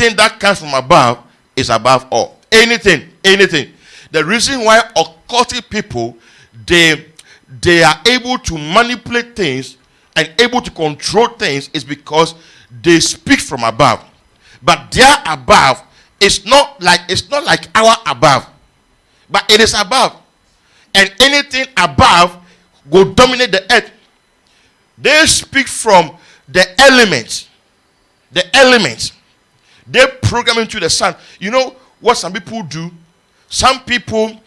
anything that comes from above is above all. Anything. The reason why occultic people, they are able to manipulate things and able to control things is because they speak from above. But their above is not like our above, but it is above. And anything above will dominate the earth. They speak from the elements. The elements. They program into the sun. You know what some people do? Some people,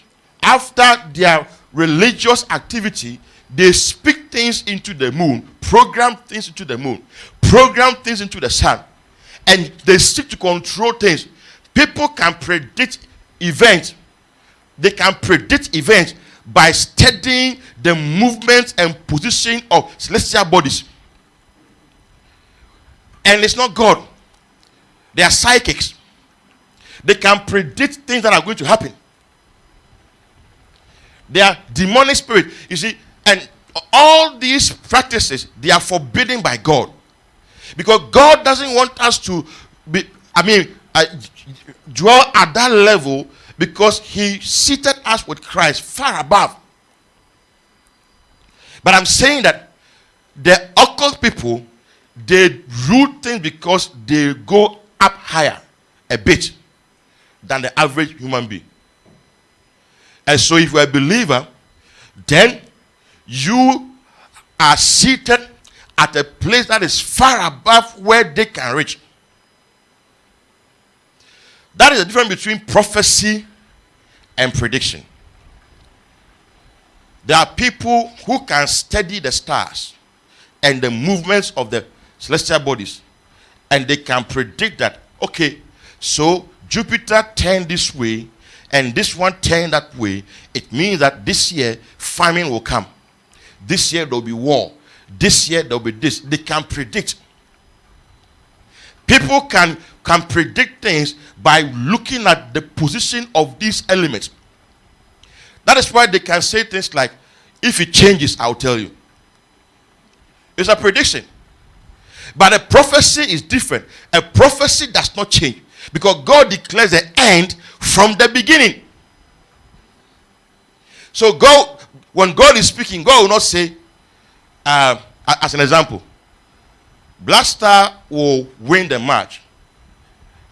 after their religious activity, they speak things into the moon, program things into the moon, program things into the sun, and they seek to control things. People can predict events. They can predict events by studying the movement and position of celestial bodies. And it's not God. They are psychics. They can predict things that are going to happen. They are demonic spirits. You see, and all these practices, they are forbidden by God. Because God doesn't want us to dwell at that level, because he seated us with Christ far above. But I'm saying that the occult people, they rule things because they go up higher a bit than the average human being. And so if you're a believer, then you are seated at a place that is far above where they can reach. That is the difference between prophecy and prediction. There are people who can study the stars and the movements of the celestial bodies, and they can predict that, okay, so Jupiter turned this way and this one turned that way. It means that this year famine will come. This year there will be war. This year there will be this. They can predict. People can predict things by looking at the position of these elements. That is why they can say things like, if it changes, I'll tell you. It's a prediction. But a prophecy is different. A prophecy does not change, because God declares the end from the beginning. So God, when God is speaking, God will not say, as an example, Black Star will win the match.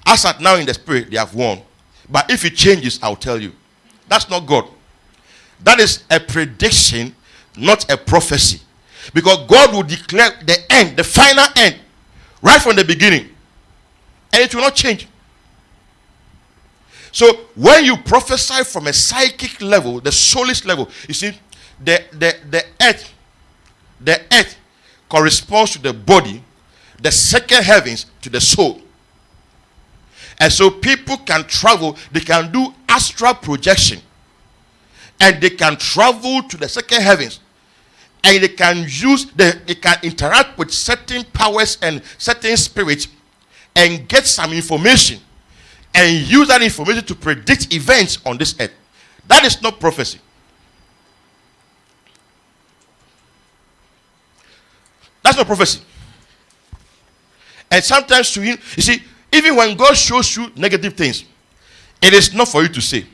As at now in the spirit, they have won. But if it changes, I'll tell you. That's not God. That is a prediction, not a prophecy. Because God will declare the end, the final end, right from the beginning. And it will not change. So when you prophesy from a psychic level, the soulish level, you see, the earth corresponds to the body, the second heavens to the soul. And so people can travel, they can do astral projection, and they can travel to the second heavens, and they can interact with certain powers and certain spirits and get some information and use that information to predict events on this earth. That is not prophecy. That's not prophecy. And sometimes you see, even when God shows you negative things, it is not for you to say.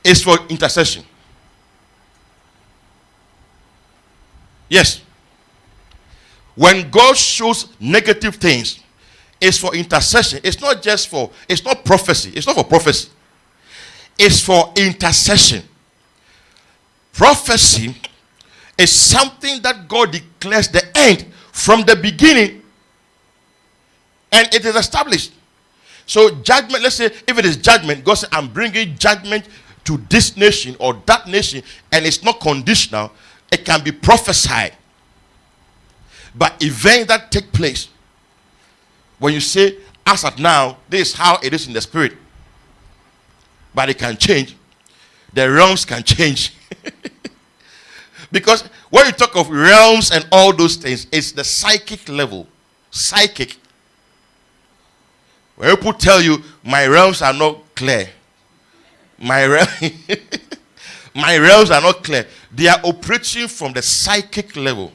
It's for intercession. Yes. When God shows negative things, it's for intercession. It's not prophecy. It's not for prophecy. It's for intercession. Prophecy is something that God declares the end from the beginning, and it is established. So judgment, let's say if it is judgment, God says, I'm bringing judgment to this nation or that nation, and it's not conditional. It can be prophesied. But events that take place, when you say, as at now, this is how it is in the spirit. But it can change. The realms can change. Because when you talk of realms and all those things, it's the psychic level. Psychic. When people tell you, my realms are not clear. My realms are not clear. They are operating from the psychic level.